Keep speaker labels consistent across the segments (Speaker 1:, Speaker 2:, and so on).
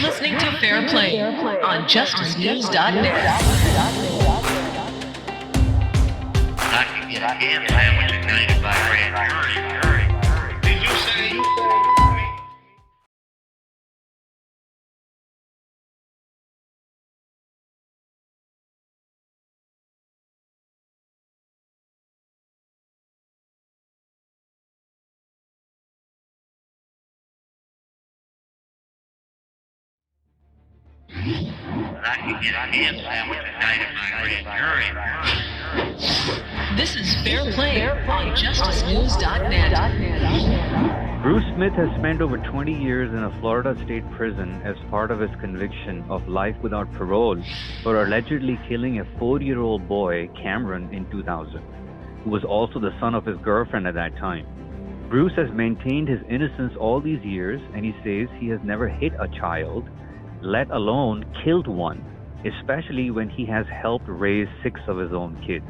Speaker 1: listening to Fairplay on justicenews.net.
Speaker 2: I can get a ham sandwich at 95 grand. Did you say? I can get a ham sandwich at 95 grand jury.
Speaker 1: This is Fairplay on justicenews.net.
Speaker 3: Bruce Smith has spent over 20 years in a Florida state prison as part of his conviction of life without parole for allegedly killing a 4-year-old boy, Cameron, in 2000, who was also the son of his girlfriend at that time. Bruce has maintained his innocence all these years, and he says he has never hit a child, let alone killed one, especially when he has helped raise 6 of his own kids.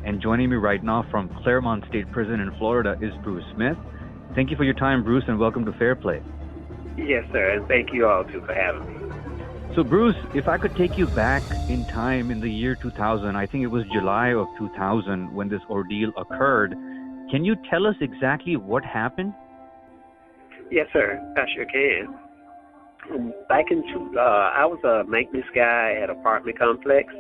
Speaker 3: And joining me right now from Claremont State Prison in Florida is Bruce Smith. Thank you for your time, Bruce, and welcome to Fairplay.
Speaker 4: Yes, sir, and thank you all too for having me.
Speaker 3: So, Bruce, if I could take you back in time in the year 2000, I think it was July of 2000 when this ordeal occurred. Can you tell us exactly what happened?
Speaker 4: Yes, sir, I sure can. Back in, I was a maintenance guy at an apartment complex,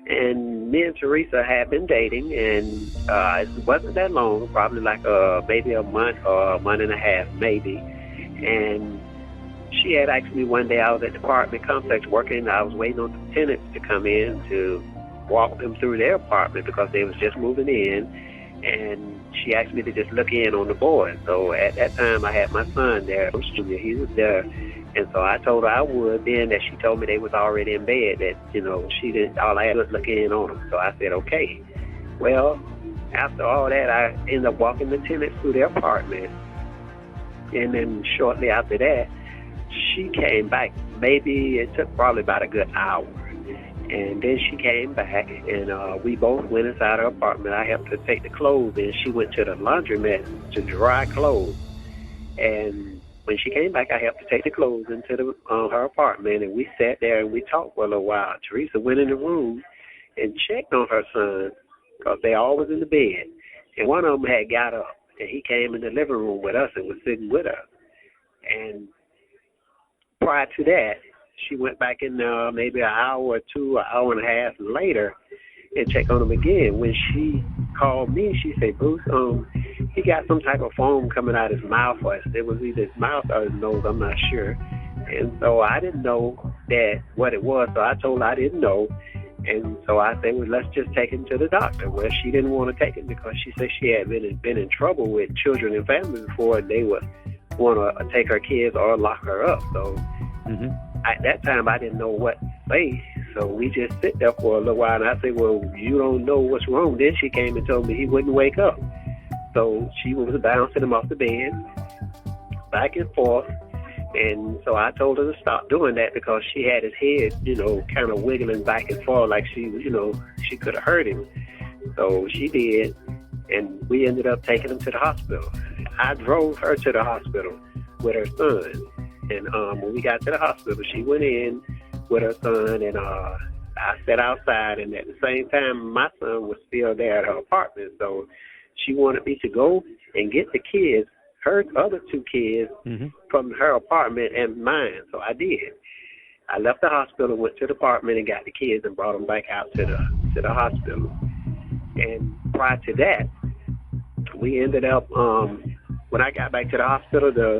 Speaker 4: and me and Teresa had been dating, and it wasn't that long, probably like maybe a month or a month and a half, maybe. And she had asked me one day, I was at the apartment complex working, I was waiting on the tenants to come in to walk them through their apartment because they was just moving in, and she asked me to just look in on the boys. So at that time, I had my son there, Junior, he was there. And so I told her I would. Then that she told me they was already in bed, that, she didn't, all I had was look in on them. So I said, okay. Well, after all that, I ended up walking the tenants through their apartment. And then shortly after that, she came back. Maybe it took probably about a good hour. And then she came back, and we both went inside her apartment. I helped her take the clothes, and she went to the laundromat to dry clothes. And when she came back, I helped her take the clothes into her apartment, and we sat there and we talked for a little while. Teresa went in the room and checked on her son because they all was in the bed. And one of them had got up, and he came in the living room with us and was sitting with her. And prior to that, she went back in maybe an hour or two, an hour and a half later, and checked on him again. When she called me, she said, Bruce, he got some type of foam coming out his mouth. Or it was either his mouth or his nose, I'm not sure. And so I didn't know what it was, so I told her I didn't know. And so I said, well, let's just take him to the doctor. Well, she didn't want to take him because she said she had been in trouble with children and families before, and they would want to take her kids or lock her up. So at that time, I didn't know what to say. So we just sit there for a little while, and I said, well, you don't know what's wrong. Then she came and told me he wouldn't wake up. So she was bouncing him off the bed, back and forth. And so I told her to stop doing that because she had his head, kind of wiggling back and forth like she could have hurt him. So she did, and we ended up taking him to the hospital. I drove her to the hospital with her son. And when we got to the hospital, she went in with her son, and I sat outside. And at the same time, my son was still there at her apartment. So she wanted me to go and get the kids, her other 2 kids, from her apartment and mine. So I did. I left the hospital, went to the apartment, and got the kids and brought them back out to the hospital. And prior to that, we ended up, when I got back to the hospital, the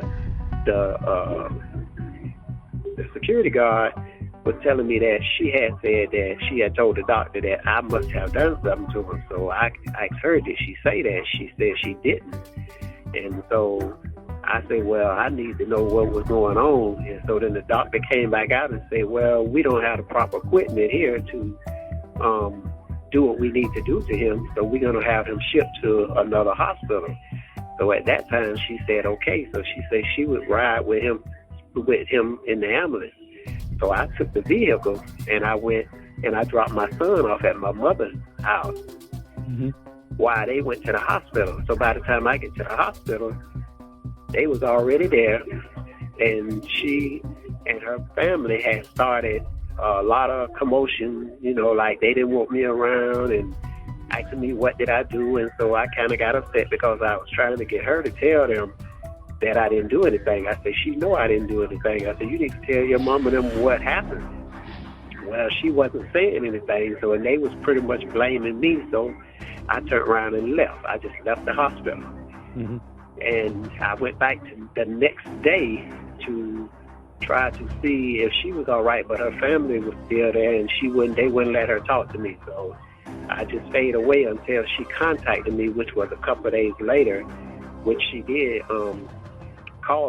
Speaker 4: security guard was telling me that she had said that she had told the doctor that I must have done something to him. So I asked her, did she say that? She said she didn't. And so I said, well, I need to know what was going on. And so then the doctor came back out and said, well, we don't have the proper equipment here to do what we need to do to him. So we're going to have him shipped to another hospital. So at that time, she said, okay. So she said she would ride with him in the ambulance. So I took the vehicle, and I went and I dropped my son off at my mother's house while they went to the hospital. So by the time I get to the hospital, they was already there, and she and her family had started a lot of commotion, like they didn't want me around and asking me what did I do, and so I kind of got upset because I was trying to get her to tell them that I didn't do anything. I said, she know I didn't do anything. I said, you need to tell your mom and them what happened. Well, she wasn't saying anything, so and they was pretty much blaming me, so I turned around and left. I just left the hospital.
Speaker 3: Mm-hmm.
Speaker 4: And I went back to the next day to try to see if she was all right, but her family was still there, and they wouldn't let her talk to me. So I just stayed away until she contacted me, which was a couple of days later, which she did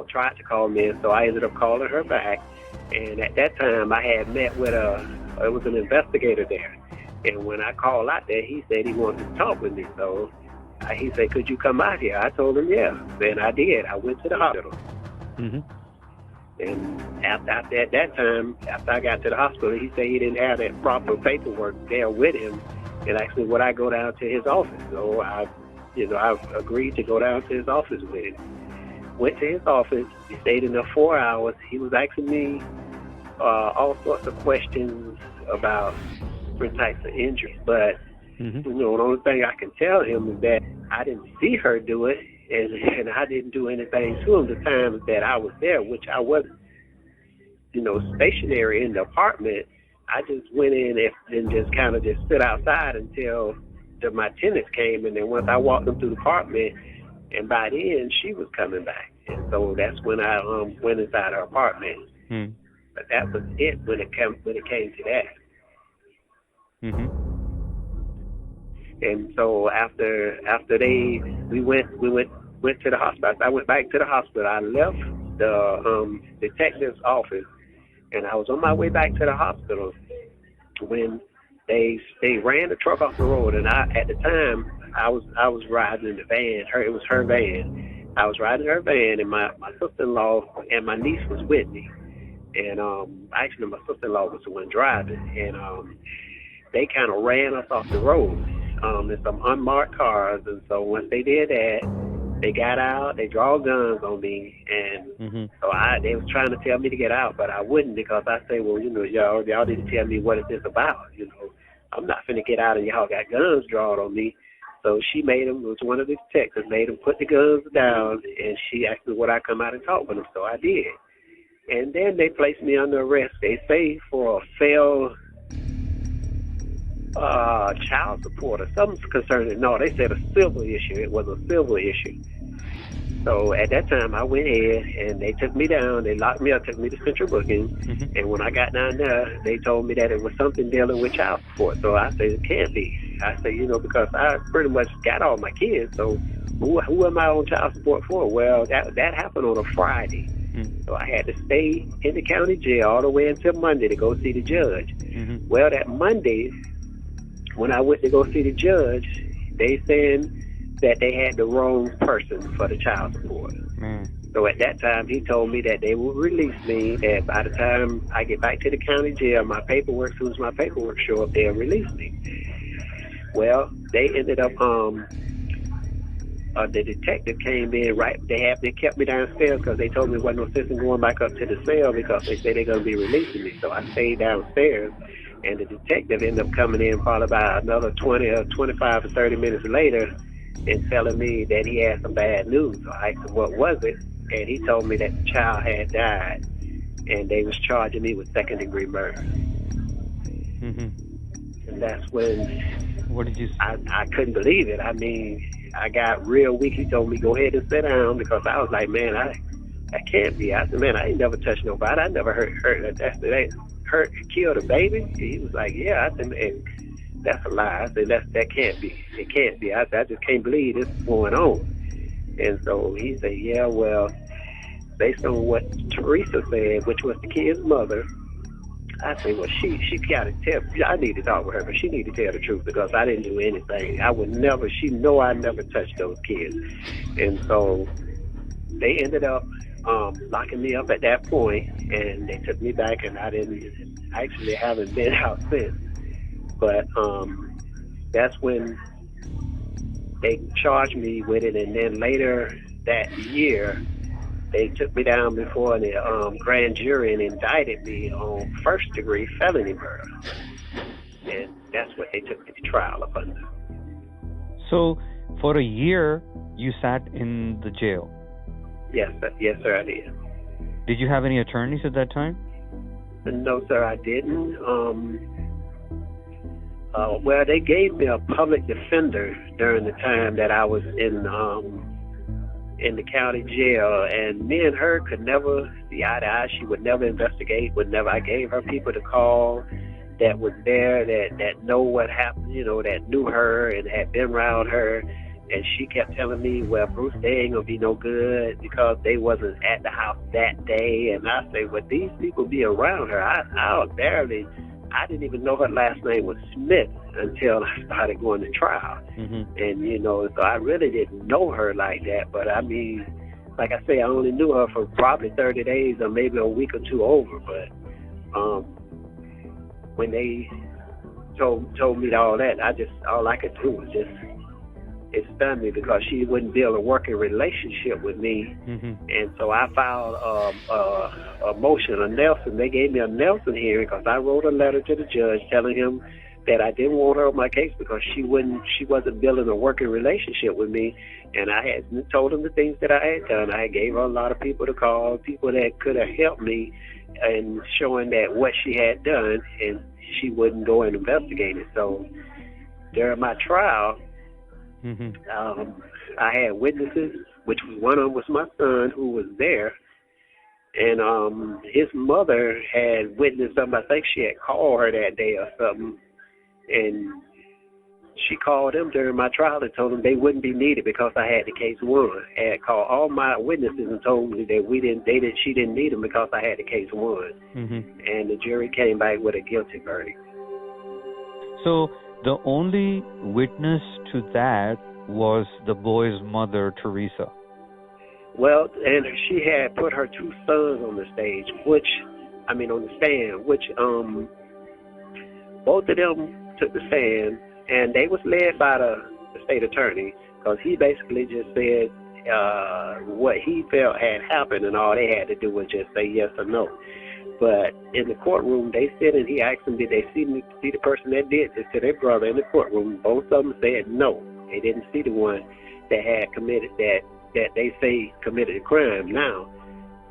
Speaker 4: tried to call me, and so I ended up calling her back. And at that time, I had met with it was an investigator there. And when I called out there, he said he wanted to talk with me. So he said, could you come out here? I told him, yeah. Then I did. I went to the hospital.
Speaker 3: Mm-hmm.
Speaker 4: And after at that time, after I got to the hospital, he said he didn't have that proper paperwork there with him. And actually, would I go down to his office? So I agreed to go down to his office with him. Went to his office. He stayed in there 4 hours. He was asking me all sorts of questions about different types of injuries. But,
Speaker 3: mm-hmm.
Speaker 4: the only thing I can tell him is that I didn't see her do it, and I didn't do anything to him the times that I was there, which I wasn't, stationary in the apartment. I just went in and just kind of just stood outside until my tenants came, and then once I walked them through the apartment, and by then she was coming back, and so that's when I went inside her apartment.
Speaker 3: Mm.
Speaker 4: But that was it when it came to that.
Speaker 3: Mm-hmm.
Speaker 4: And so after we went to the hospital. I went back to the hospital. I left the detective's office, and I was on my way back to the hospital when they ran the truck off the road. And at the time I was riding in the van. It was her van. I was riding her van, and my sister-in-law and my niece was with me. And actually, my sister-in-law was the one driving, and they kind of ran us off the road in some unmarked cars. And so once they did that, they got out, they draw guns on me, and
Speaker 3: mm-hmm.
Speaker 4: so they was trying to tell me to get out, but I wouldn't, because I say, well, y'all need to tell me what is this about. I'm not finna get out and y'all got guns drawn on me. So she it was one of the detectives, made them put the guns down, and she asked me would I come out and talk with them, so I did. And then they placed me under arrest. They say for a failed child support or something concerning. No, they said a civil issue. It was a civil issue. So at that time, I went ahead and they took me down. They locked me up, took me to central booking.
Speaker 3: Mm-hmm.
Speaker 4: And when I got down there, they told me that it was something dealing with child support. So I said, it can't be. I said, because I pretty much got all my kids. So who am I on child support for? Well, that happened on a Friday. Mm-hmm. So I had to stay in the county jail all the way until Monday to go see the judge. Mm-hmm. Well, that Monday, when I went to go see the judge, they said that they had the wrong person for the child support. So at that time, he told me that they would release me, that by the time I get back to the county jail, as soon as my paperwork show up, they'll release me. Well, they ended up, the detective came in, they kept me downstairs because they told me there wasn't no sense in going back up to the cell because they said they're going to be releasing me. So I stayed downstairs, and the detective ended up coming in probably about another 20 or 25 or 30 minutes later and telling me that he had some bad news. So I asked him what was it, and he told me that the child had died, and they was charging me with second-degree murder. Mm-hmm. And that's when
Speaker 3: what did you say?
Speaker 4: I couldn't believe it. I mean, I got real weak. He told me go ahead and sit down because I was like, man, I can't be. I said, man, I ain't never touched nobody. I never hurt killed a baby. He was like, yeah. I said, man, that's a lie. I said, that can't be. It can't be. I said, I just can't believe this is going on. And so he said, yeah, well, based on what Teresa said, which was the kid's mother, I said, well, she got to tell. I need to talk with her, but she need to tell the truth because I didn't do anything. I would never. She know I never touched those kids, and so they ended up locking me up at that point, and they took me back, and I haven't been out since. But that's when they charged me with it, and then later that year, they took me down before the grand jury and indicted me on first-degree felony murder. And that's what they took me to trial up under.
Speaker 3: So, for a year, you sat in the jail?
Speaker 4: Yes, sir, I did.
Speaker 3: Did you have any attorneys at that time?
Speaker 4: No, sir, I didn't. Well, they gave me a public defender during the time that I was in the county jail, and me and her could never see eye to eye. She would never investigate, I gave her people to call that was there, that know what happened, that knew her and had been around her, and she kept telling me, well, Bruce, they ain't gonna be no good because they wasn't at the house that day. And I say, well, these people be around her. I didn't even know her last name was Smith until I started going to trial. Mm-hmm. And, so I really didn't know her like that. But I mean, like I say, I only knew her for probably 30 days or maybe a week or two over. But when they told me all that, all I could do was it stunned me because she wouldn't build a working relationship with me. Mm-hmm. And so I filed a motion, a Nelson. They gave me a Nelson hearing because I wrote a letter to the judge telling him that I didn't want her on my case because she wasn't building a working relationship with me. And I had told him the things that I had done. I gave her a lot of people to call, people that could have helped me and showing that what she had done, and she wouldn't go and investigate it. So during my trial, mm-hmm. I had witnesses, which was one of them was my son who was there, and his mother had witnessed something. I think she had called her that day or something, and she called them during my trial and told them they wouldn't be needed because I had the case won. I had called all my witnesses and told me that she didn't need them because I had the case won. Mm-hmm. And the jury came back with a guilty verdict.
Speaker 3: So the only witness to that was the boy's mother, Teresa.
Speaker 4: Well, and she had put her two sons on the stage, on the stand, both of them took the stand, and they was led by the state attorney because he basically just said what he felt had happened, and all they had to do was just say yes or no. But in the courtroom, they said, and he asked them, did they see the person that did this to their brother in the courtroom? Both of them said no. They didn't see the one that had committed that they say committed the crime. Now,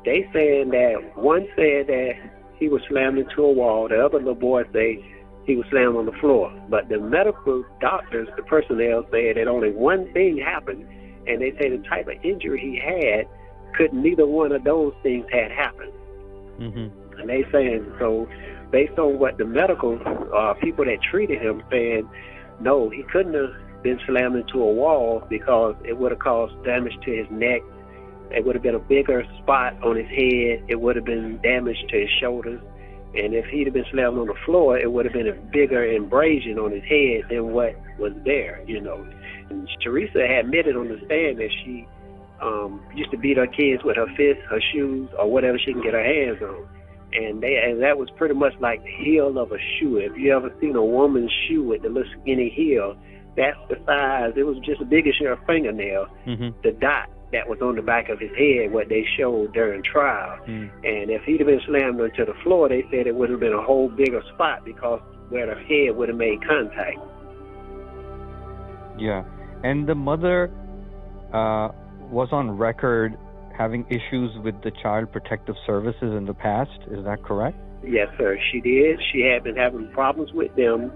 Speaker 4: they saying that one said that he was slammed into a wall. The other little boy say he was slammed on the floor. But the medical doctors, the personnel, said that only one thing happened, and they say the type of injury he had, neither one of those things had happened. Mm-hmm. And they saying, so based on what the medical people that treated him saying, no, he couldn't have been slammed into a wall because it would have caused damage to his neck. It would have been a bigger spot on his head. It would have been damage to his shoulders. And if he'd have been slammed on the floor, it would have been a bigger abrasion on his head than what was there, And Teresa had admitted on the stand that she used to beat her kids with her fists, her shoes, or whatever she can get her hands on. And that was pretty much like the heel of a shoe. If you ever seen a woman's shoe with the little skinny heel, that's the size. It was just as big as your fingernail. Mm-hmm. The dot that was on the back of his head, what they showed during trial. Mm. And if he'd have been slammed onto the floor, they said it would have been a whole bigger spot because where the head would have made contact.
Speaker 3: Yeah. And the mother was on record having issues with the Child Protective Services in the past. Is that correct?
Speaker 4: Yes, sir. She did. She had been having problems with them.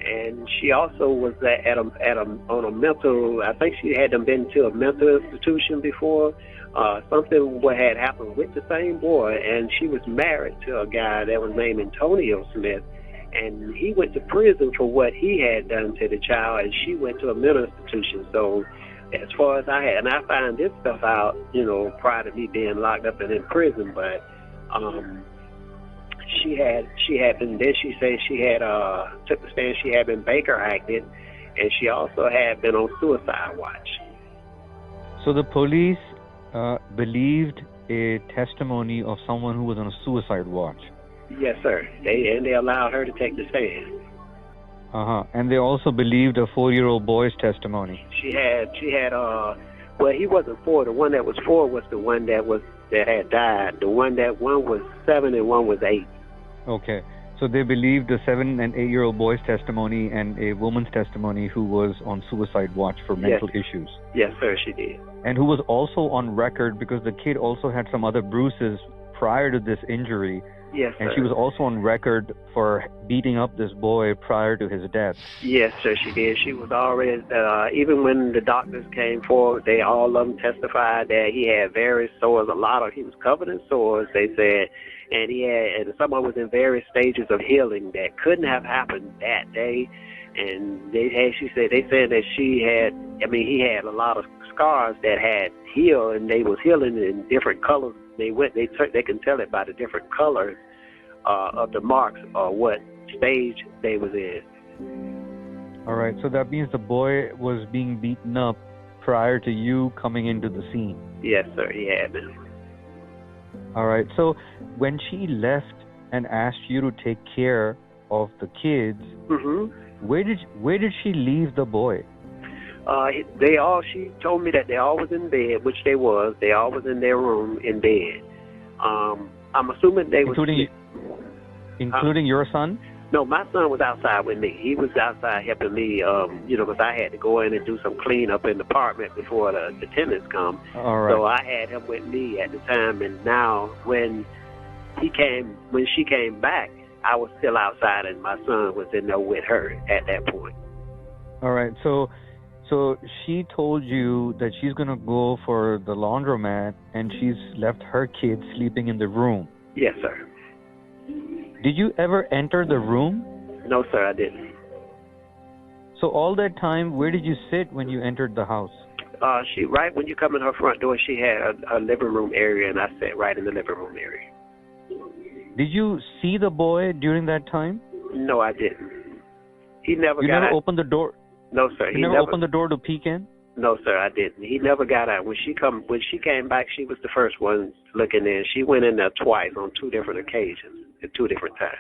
Speaker 4: And she also was on a mental, I think she had been to a mental institution before. Something what had happened with the same boy, and she was married to a guy that was named Antonio Smith, and he went to prison for what he had done to the child, and she went to a mental institution. So as far as I found this stuff out, prior to me being locked up and in prison, but she had been, then she said she had took the stand, she had been Baker acted, and she also had been on suicide watch.
Speaker 3: So the police believed a testimony of someone who was on a suicide watch?
Speaker 4: Yes, sir. They allowed her to take the stand.
Speaker 3: And they also believed a 4-year-old boy's testimony.
Speaker 4: She had well, he wasn't 4. The one that was 4 was the one that that had died. One was 7 and one was 8.
Speaker 3: Okay. So they believed the 7 and 8-year-old boy's testimony and a woman's testimony who was on suicide watch for mental issues.
Speaker 4: Yes, sir, she did.
Speaker 3: And who was also on record because the kid also had some other bruises prior to this injury.
Speaker 4: Yes, sir.
Speaker 3: And she was also on record for beating up this boy prior to his death.
Speaker 4: Yes, sir, she did. She was already, even when the doctors came forward, they all of them testified that he had various sores. He was covered in sores, they said, and someone was in various stages of healing that couldn't have happened that day. And they said that he had a lot of scars that had healed, and they was healing in different colors. They can tell it by the different colors of the marks or what stage they was in.
Speaker 3: All right, so that means the boy was being beaten up prior to you coming into the scene.
Speaker 4: Yes, sir, he had been.
Speaker 3: All right, so when she left and asked you to take care of the kids, where did she leave the boy?
Speaker 4: She told me that they all was in bed, which they was. They all was in their room in bed. I'm assuming they was...
Speaker 3: Including your son?
Speaker 4: No, my son was outside with me. He was outside helping me, because I had to go in and do some cleanup in the apartment before the tenants come.
Speaker 3: All right.
Speaker 4: So I had him with me at the time, and now when she came back, I was still outside, and my son was in there with her at that point.
Speaker 3: All right, so she told you that she's going to go for the laundromat, and she's left her kids sleeping in the room.
Speaker 4: Yes, sir.
Speaker 3: Did you ever enter the room?
Speaker 4: No, sir, I didn't.
Speaker 3: So all that time, where did you sit when you entered the house?
Speaker 4: Right when you come in her front door, she had a living room area, and I sat right in the living room area.
Speaker 3: Did you see the boy during that time?
Speaker 4: No, I didn't. He never
Speaker 3: You
Speaker 4: got
Speaker 3: never
Speaker 4: out.
Speaker 3: opened the door?
Speaker 4: No, sir.
Speaker 3: You never opened the door to peek in?
Speaker 4: No, sir, I didn't. He never got out. When she came back, she was the first one looking in. She went in there twice on 2 different occasions at 2 different times.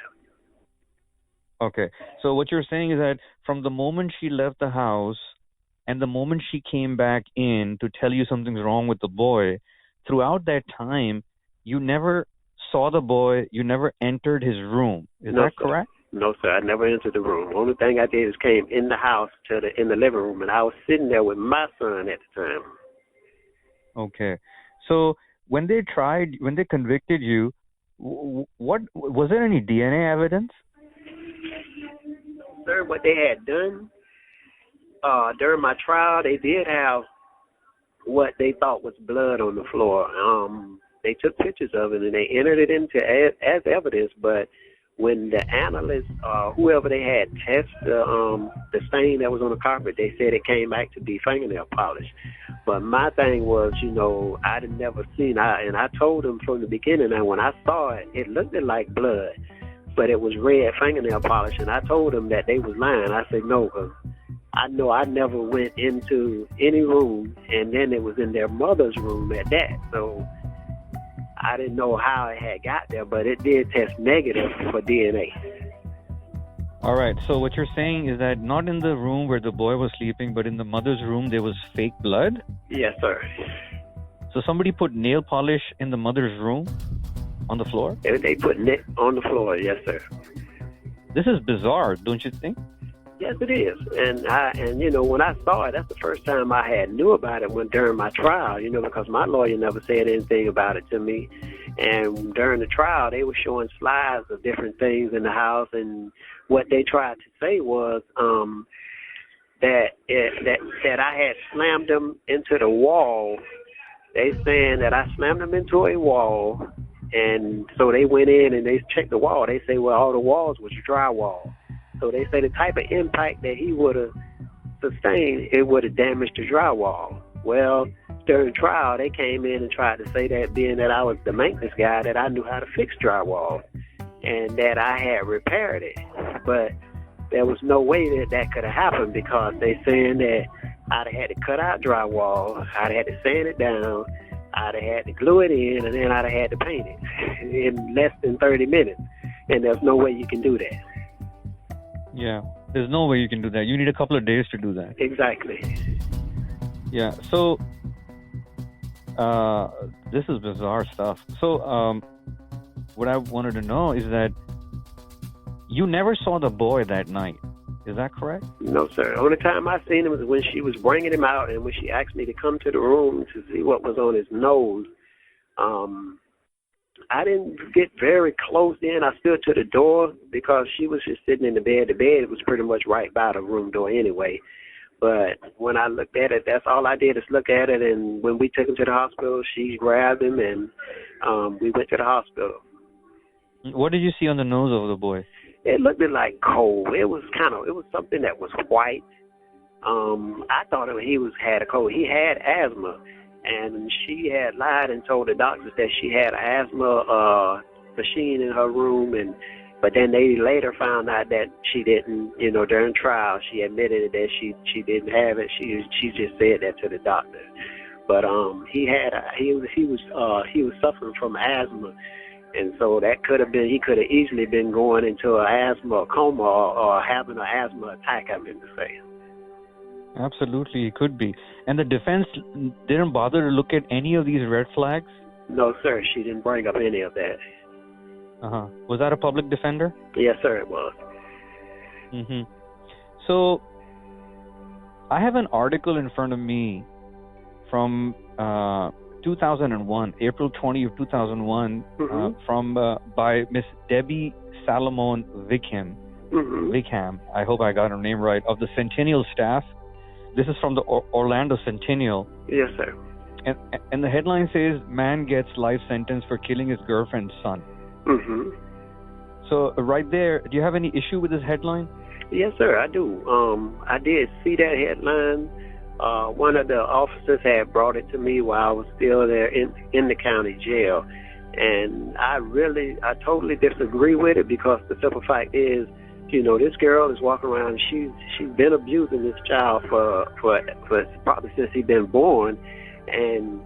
Speaker 3: Okay. So what you're saying is that from the moment she left the house and the moment she came back in to tell you something's wrong with the boy, throughout that time, you never saw the boy, you never entered his room. Is that correct?
Speaker 4: No, sir. I never entered the room. The only thing I did is came in the house in the living room, and I was sitting there with my son at the time.
Speaker 3: Okay. So when they convicted you, what was there any DNA evidence?
Speaker 4: Sir, what they had done during my trial, they did have what they thought was blood on the floor. They took pictures of it and they entered it into as evidence, but when the analyst, whoever they had test the stain that was on the carpet, they said it came back to be fingernail polish. But my thing was, I had never seen, and I told them from the beginning that when I saw it, it looked like blood, but it was red fingernail polish, and I told them that they was lying. I said, no, because I know I never went into any room, and then it was in their mother's room at that, so I didn't know how it had got there, but it did test negative for DNA.
Speaker 3: All right, so what you're saying is that not in the room where the boy was sleeping, but in the mother's room, there was fake blood?
Speaker 4: Yes, sir.
Speaker 3: So somebody put nail polish in the mother's room on the floor?
Speaker 4: They put it on the floor, yes, sir.
Speaker 3: This is bizarre, don't you think?
Speaker 4: Yes, it is. And when I saw it, that's the first time I had knew about it during my trial, because my lawyer never said anything about it to me. And during the trial, they were showing slides of different things in the house, and what they tried to say was that I had slammed them into the wall. They saying that I slammed them into a wall, and so they went in and they checked the wall. They say, well, all the walls was drywall. So they say the type of impact that he would have sustained, it would have damaged the drywall. Well, during trial, they came in and tried to say that being that I was the maintenance guy, that I knew how to fix drywall and that I had repaired it. But there was no way that could have happened because they saying that I'd have had to cut out drywall, I'd have had to sand it down, I'd have had to glue it in, and then I'd have had to paint it in less than 30 minutes. And there's no way you can do that.
Speaker 3: Yeah, there's no way you can do that. You need a couple of days to do that.
Speaker 4: Exactly.
Speaker 3: Yeah, so This is bizarre stuff. So, what I wanted to know is that you never saw the boy that night. Is that correct?
Speaker 4: No, sir. Only time I seen him was when she was bringing him out and when she asked me to come to the room to see what was on his nose. I didn't get very close then. I stood to the door because she was just sitting in the bed. The bed was pretty much right by the room door anyway. But when I looked at it, that's all I did is look at it. And when we took him to the hospital, she grabbed him and we went to the hospital.
Speaker 3: What did you see on the nose of the boy?
Speaker 4: It looked like cold. It was something that was white. I thought he had a cold. He had asthma, and she had lied and told the doctors that she had an asthma machine in her room, but then they later found out that she didn't. During trial, she admitted that she didn't have it. She just said that to the doctor. But he was suffering from asthma. And so that could have been, he could have easily been going into an asthma coma or having an asthma attack, I meant to say.
Speaker 3: Absolutely, it could be. And the defense didn't bother to look at any of these red flags?
Speaker 4: No, sir, she didn't bring up any of that.
Speaker 3: Uh-huh. Was that a public defender?
Speaker 4: Yes, sir, it was.
Speaker 3: Mm-hmm. So, I have an article in front of me from 2001, April 20 of 2001, by Miss Debbie Salomon Wickham. Wickham, I hope I got her name right, of the Centennial staff. This is from the Orlando Centennial.
Speaker 4: Yes, sir.
Speaker 3: And the headline says, "Man gets life sentence for killing his girlfriend's son." So right there, do you have any issue with this headline?
Speaker 4: Yes, sir, I do. I did see that headline. One of the officers had brought it to me while I was still there in the county jail. And I totally disagree with it because the simple fact is, this girl is walking around. She's been abusing this child for probably since he's been born, and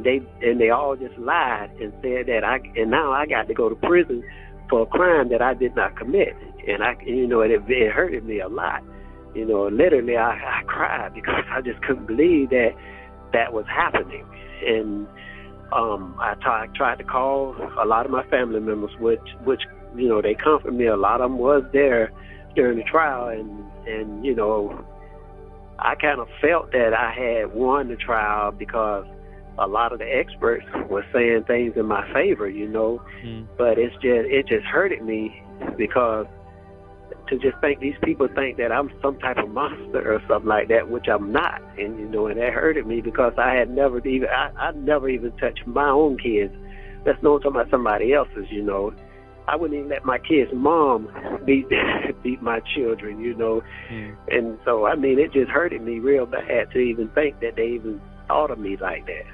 Speaker 4: they all just lied and said that now I got to go to prison for a crime that I did not commit, and it hurted me a lot. Literally I cried because I just couldn't believe that was happening, and I tried to call a lot of my family members, which they comforted me. A lot of them was there during the trial, and I kind of felt that I had won the trial because a lot of the experts were saying things in my favor, but it just hurted me because to just think these people think that I'm some type of monster or something like that, which I'm not, and and that hurted me because I had never even touched my own kids. That's no talking about somebody else's. I wouldn't even let my kid's mom beat my children. And so it just hurted me real bad to even think that they even thought of me like that.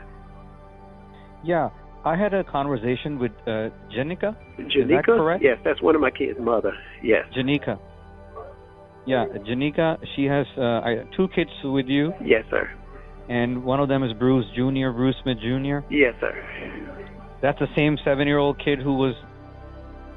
Speaker 3: Yeah, I had a conversation with Jenica.
Speaker 4: Jenica?
Speaker 3: Is that correct?
Speaker 4: Yes, that's one of my kids' mother. Yes.
Speaker 3: Jenica. Yeah, Jenica, she has 2 kids with you.
Speaker 4: Yes, sir.
Speaker 3: And one of them is Bruce Smith Jr.
Speaker 4: Yes, sir.
Speaker 3: That's the same 7-year-old kid who was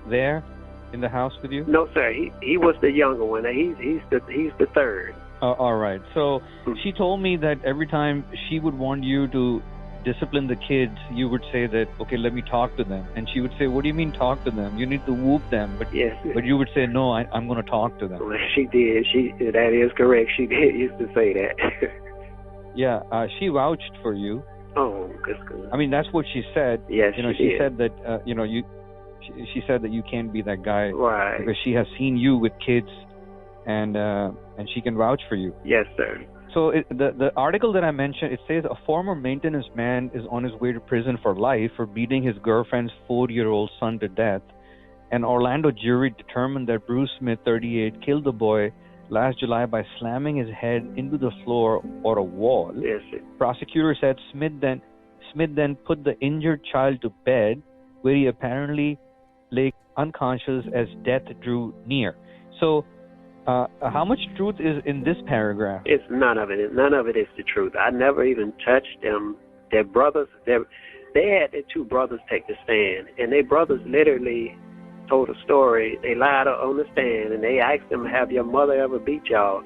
Speaker 3: there in the house with you?
Speaker 4: No, sir. He was the younger one. He's the third.
Speaker 3: All right. So she told me that every time she would want you to discipline the kids, you would say that, okay, let me talk to them. And she would say, what do you mean talk to them? You need to whoop them. But
Speaker 4: yes.
Speaker 3: But you would say, no, I'm going to talk to them.
Speaker 4: She did. That is correct. She did used to say that.
Speaker 3: Yeah. She vouched for you.
Speaker 4: Oh, that's good.
Speaker 3: I mean, that's what she said.
Speaker 4: Yes,
Speaker 3: she said that, she said that you can't be that guy.
Speaker 4: Right.
Speaker 3: Because she has seen you with kids and she can vouch for you.
Speaker 4: Yes, sir.
Speaker 3: So the article that I mentioned, it says a former maintenance man is on his way to prison for life for beating his girlfriend's 4-year-old son to death. An Orlando jury determined that Bruce Smith, 38, killed the boy last July by slamming his head into the floor or a wall.
Speaker 4: Yes, sir.
Speaker 3: Prosecutor said Smith then put the injured child to bed, where he apparently lay unconscious as death drew near. So, how much truth is in this paragraph?
Speaker 4: It's none of it. None of it is the truth. I never even touched them. Their brothers, they had their 2 brothers take the stand, and their brothers literally told a story. They lied on the stand, and they asked them, have your mother ever beat y'all?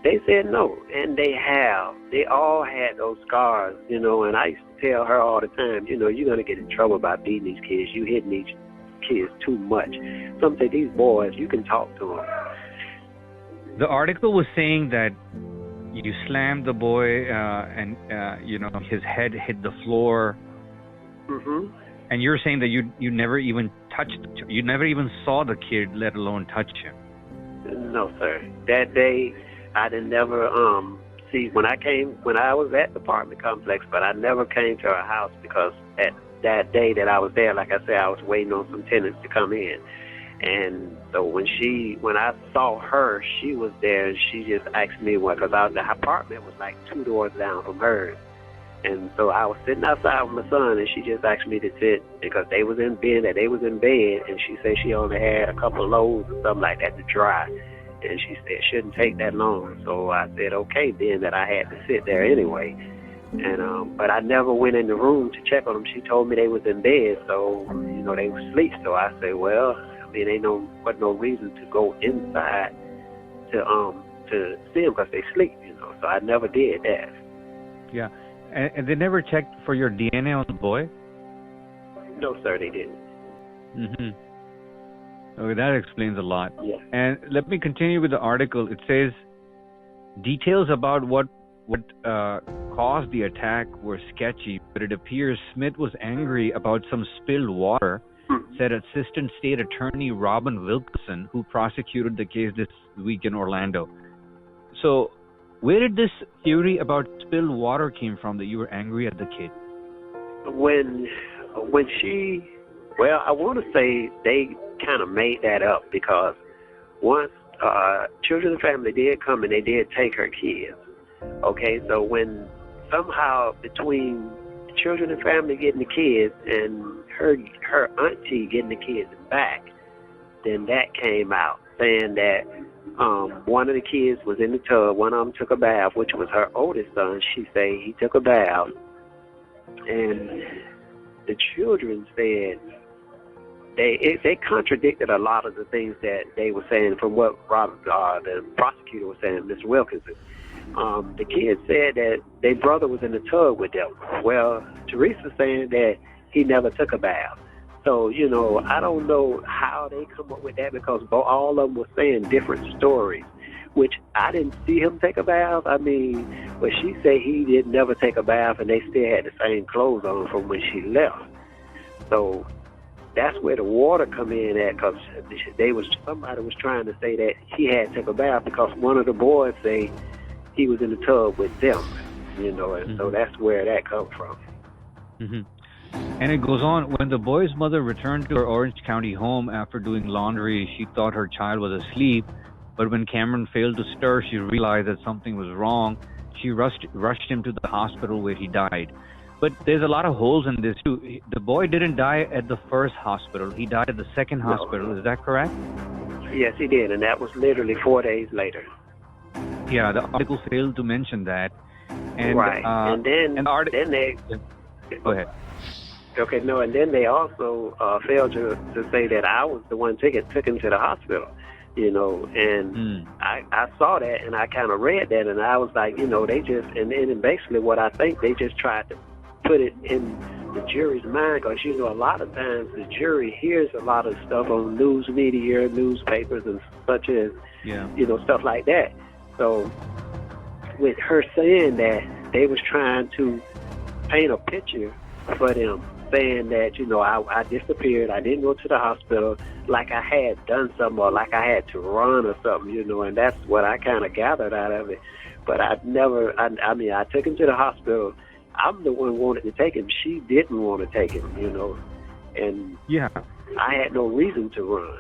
Speaker 4: They said no, and they have. They all had those scars, and I used to tell her all the time, you know, you're going to get in trouble by beating these kids. You hitting these kids too much. Some say these boys, you can talk to them.
Speaker 3: The article was saying that you slammed the boy and you know, his head hit the floor.
Speaker 4: Mm-hmm.
Speaker 3: And you're saying that you never even you never even saw the kid, let alone touch him.
Speaker 4: No, sir. That day, I didn't never see when I was at the apartment complex, but I never came to her house because at that day that I was there, like I said, I was waiting on some tenants to come in. And so when I saw her, she was there, and she just asked me what, because the apartment was like 2 doors down from hers. And so I was sitting outside with my son, and she just asked me to sit because they was in bed, and she said she only had a couple of loads or something like that to dry. And she said it shouldn't take that long. So I said, okay, then, that I had to sit there anyway. And but I never went in the room to check on them. She told me they was in bed, so, you know, they was asleep. So I said, well, I mean, wasn't no reason to go inside to see them because they sleep, you know. So I never did that.
Speaker 3: Yeah. And they never checked for your DNA on the boy?
Speaker 4: No, sir, they didn't.
Speaker 3: Mm-hmm. Okay, that explains a lot.
Speaker 4: Yeah.
Speaker 3: And let me continue with the article. It says details about what caused the attack were sketchy, but it appears Smith was angry about some spilled water, said Assistant State Attorney Robin Wilkinson, who prosecuted the case this week in Orlando. So, where did this theory about spilled water came from that you were angry at the kid?
Speaker 4: When I want to say they kind of made that up because once Children and Family did come and they did take her kids. Okay, so when somehow between Children and Family getting the kids and her auntie getting the kids back, then that came out saying that one of the kids was in the tub. One of them took a bath, which was her oldest son. She say he took a bath, and the children said they contradicted a lot of the things that they were saying from what the prosecutor was saying, Mr. Wilkinson. The kids said that their brother was in the tub with them. Well, Teresa's saying that he never took a bath. So, you know, I don't know how they come up with that because all of them were saying different stories, which I didn't see him take a bath. I mean, but she said he didn't never take a bath and they still had the same clothes on from when she left. So that's where the water come in at because somebody was trying to say that he had took a bath because one of the boys say he was in the tub with them, you know, and so that's where that comes from.
Speaker 3: Mm-hmm. And it goes on, when the boy's mother returned to her Orange County home after doing laundry, she thought her child was asleep, but when Cameron failed to stir, she realized that something was wrong. She rushed him to the hospital where he died. But there's a lot of holes in this too. The boy didn't die at the first hospital. He died at the second hospital. Is that correct?
Speaker 4: Yes, he did, and that was literally 4 days later.
Speaker 3: Yeah, the article failed to mention that. And,
Speaker 4: right, and then they...
Speaker 3: Go ahead.
Speaker 4: Okay, no, and then they also failed to say that I was the one took him to the hospital, you know, and I saw that and I kind of read that and I was like, you know, they just, and basically what I think they just tried to put it in the jury's mind because, you know, a lot of times the jury hears a lot of stuff on news media, newspapers and such as, you know, stuff like that. So with her saying that, they was trying to paint a picture for them, saying that, you know, I disappeared, I didn't go to the hospital, like I had done something or like I had to run or something, you know, and that's what I kind of gathered out of it. But I took him to the hospital. I'm the one who wanted to take him. She didn't want to take him, you know, and I had no reason to run.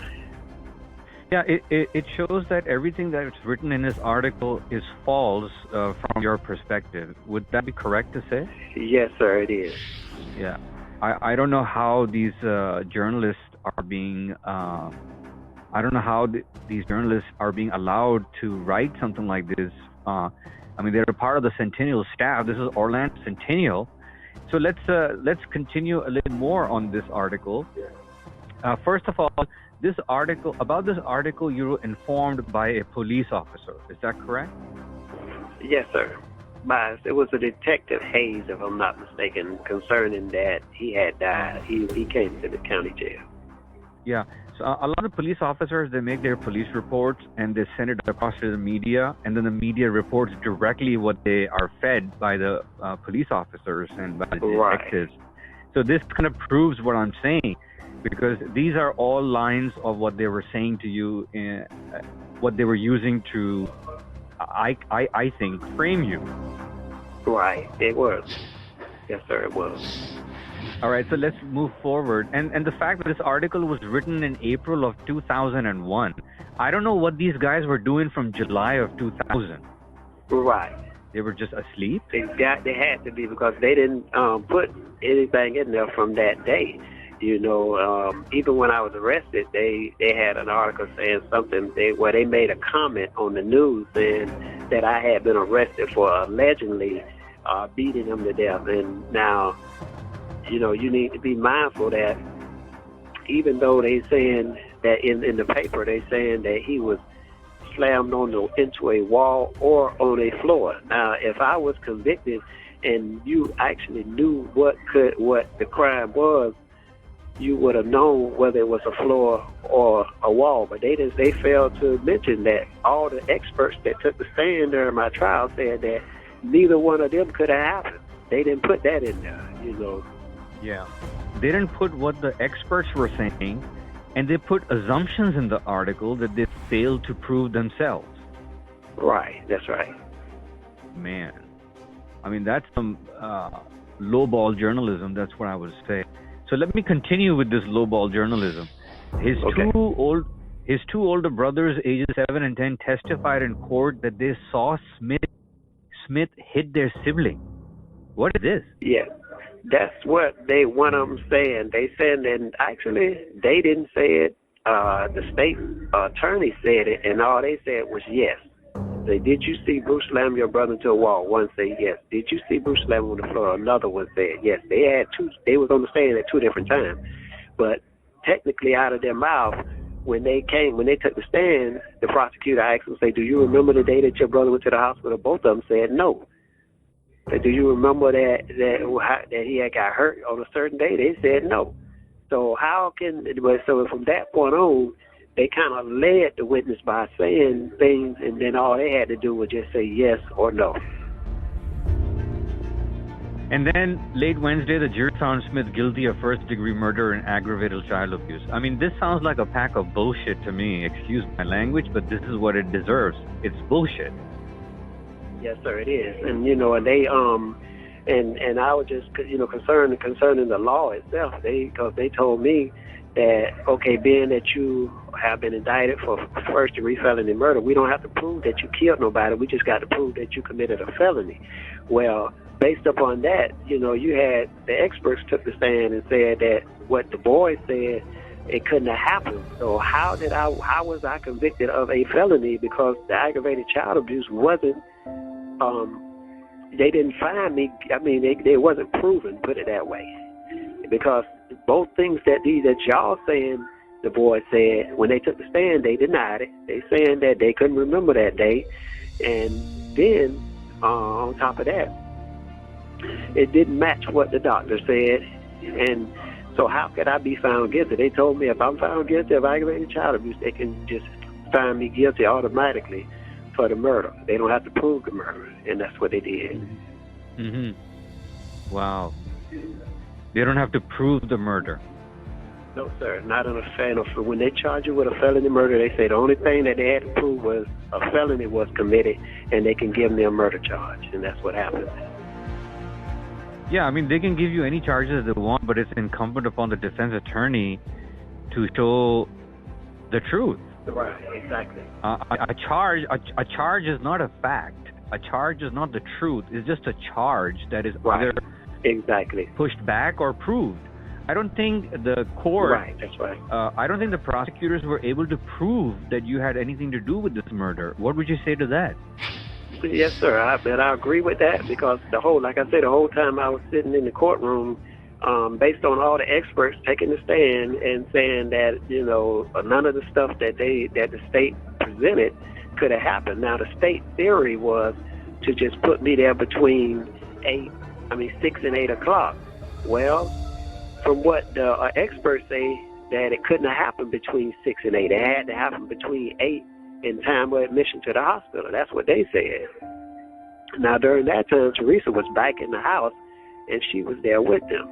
Speaker 3: Yeah, it shows that everything that's written in this article is false from your perspective. Would that be correct to say?
Speaker 4: Yes, sir, it is.
Speaker 3: Yeah. I don't know how these journalists are being these journalists are being allowed to write something like this. I mean, they're a part of the Centennial staff. This is Orlando Centennial. So let's continue a little more on this article. First of all, about this article, you were informed by a police officer. Is that correct?
Speaker 4: Yes, sir. by, it was a Detective Hayes, if I'm not mistaken, concerning that he had died. He came to the county jail.
Speaker 3: Yeah. So a lot of police officers, they make their police reports and they send it across to the media, and then the media reports directly what they are fed by the police officers and by the detectives. So this kind of proves what I'm saying, because these are all lines of what they were saying to you, what they were using to, I think, frame you.
Speaker 4: Right. It was. Yes, sir, it was.
Speaker 3: All right, so let's move forward. And the fact that this article was written in April of 2001, I don't know what these guys were doing from July of 2000.
Speaker 4: Right.
Speaker 3: They were just asleep?
Speaker 4: They had to be, because they didn't put anything in there from that day. You know, even when I was arrested, they had an article saying something where they made a comment on the news saying that I had been arrested for allegedly beating him to death. And now, you know, you need to be mindful that even though they saying that in the paper, they saying that he was slammed into a wall or on a floor. Now, if I was convicted and you actually knew what the crime was, you would have known whether it was a floor or a wall. But they failed to mention that. All the experts that took the stand during my trial said that neither one of them could have happened. They didn't put that in there, you know.
Speaker 3: Yeah. They didn't put what the experts were saying, and they put assumptions in the article that they failed to prove themselves.
Speaker 4: Right, that's right.
Speaker 3: Man. I mean, that's some lowball journalism, that's what I would say. So let me continue with this lowball journalism. His two older brothers, ages 7 and 10, testified in court that they saw Smith hit their sibling. What is this?
Speaker 4: Yeah. That's what one of them saying. They said, and actually they didn't say it. The state attorney said it, and all they said was yes. Say, did you see Bruce slam your brother into a wall? One said yes. Did you see Bruce slam him on the floor? Another one said yes. They had two. They was on the stand at two different times, but technically out of their mouth, when they took the stand, the prosecutor asked them, say, do you remember the day that your brother went to the hospital? Both of them said no. Do you remember that he had got hurt on a certain day? They said no. So from that point on, they kind of led the witness by saying things, and then all they had to do was just say yes or no.
Speaker 3: And then late Wednesday, the jury found Smith guilty of first-degree murder and aggravated child abuse. I mean, this sounds like a pack of bullshit to me. Excuse my language, but this is what it deserves. It's bullshit.
Speaker 4: Yes, sir, it is. And, you know, and they, and I was just, you know, concerning the law itself, because they told me that, okay, being that you have been indicted for first-degree felony murder, we don't have to prove that you killed nobody. We just got to prove that you committed a felony. Well, based upon that, you know, you had the experts took the stand and said that what the boys said, it couldn't have happened. So how was I convicted of a felony? Because the aggravated child abuse wasn't, they didn't find me. I mean, they wasn't proven, put it that way. Because both things that y'all saying, the boys said, when they took the stand, they denied it. They saying that they couldn't remember that day. And then, on top of that, it didn't match what the doctor said. And so how could I be found guilty? They told me if I'm found guilty of aggravated child abuse, they can just find me guilty automatically for the murder. They don't have to prove the murder. And that's what they did.
Speaker 3: Mm-hmm. Wow. They don't have to prove the murder.
Speaker 4: No, sir. Not on a felony. When they charge you with a felony murder, they say the only thing that they had to prove was a felony was committed, and they can give me a murder charge. And that's what happened.
Speaker 3: Yeah, I mean, they can give you any charges they want, but it's incumbent upon the defense attorney to show the truth.
Speaker 4: Right, exactly.
Speaker 3: A charge is not a fact. A charge is not the truth. It's just a charge that is either pushed back or proved. I don't think the court...
Speaker 4: Right, that's right.
Speaker 3: I don't think the prosecutors were able to prove that you had anything to do with this murder. What would you say to that?
Speaker 4: Yes, sir. I agree with that, because the whole time I was sitting in the courtroom, based on all the experts taking the stand and saying that, you know, none of the stuff that the state presented could have happened. Now, the state theory was to just put me there between 6 and 8 o'clock. Well, from what the experts say, that it couldn't have happened between 6 and 8. It had to happen between 8 and time of admission to the hospital. That's what they said. Now, during that time, Teresa was back in the house, and she was there with them.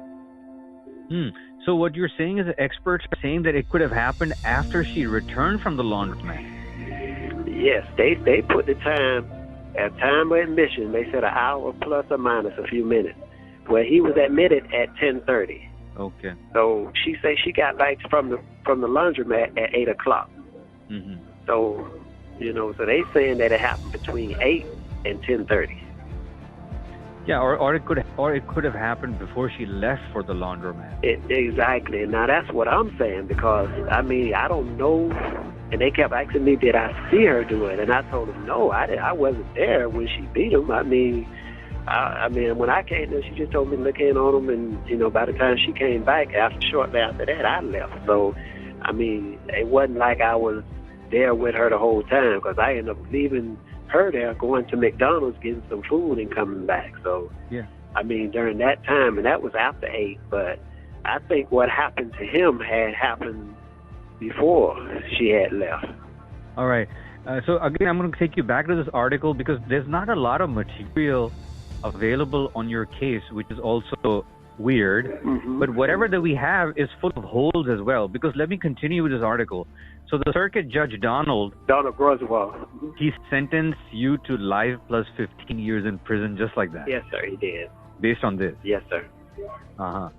Speaker 3: So what you're saying is the experts are saying that it could have happened after she returned from the laundromat.
Speaker 4: Yes, they put the time, at time of admission, they said an hour plus or minus a few minutes. Well, he was admitted at 10:30.
Speaker 3: Okay.
Speaker 4: So she said she got back from the laundromat at 8 o'clock.
Speaker 3: Mm-hmm.
Speaker 4: So, so they saying that it happened between 8 and 10:30.
Speaker 3: Yeah, or it could have happened before she left for the laundromat.
Speaker 4: Exactly. Now that's what I'm saying, because I don't know. And they kept asking me, did I see her do it? And I told them, no, I wasn't there when she beat him. When I came there, she just told me to look in on him, and by the time she came back, shortly after that, I left. So, it wasn't like I was there with her the whole time, because I ended up leaving her there, going to McDonald's, getting some food, and coming back. So,
Speaker 3: yeah.
Speaker 4: During that time, and that was after 8. But I think what happened to him had happened before she had left.
Speaker 3: All right. So again, I'm going to take you back to this article, because there's not a lot of material available on your case, which is also weird.
Speaker 4: Mm-hmm.
Speaker 3: But whatever that we have is full of holes as well, because let me continue with this article. So the circuit judge Donald
Speaker 4: Griswold,
Speaker 3: he sentenced you to life plus 15 years in prison, just like that.
Speaker 4: Yes, sir, he did.
Speaker 3: Based on this?
Speaker 4: Yes, sir.
Speaker 3: Uh-huh.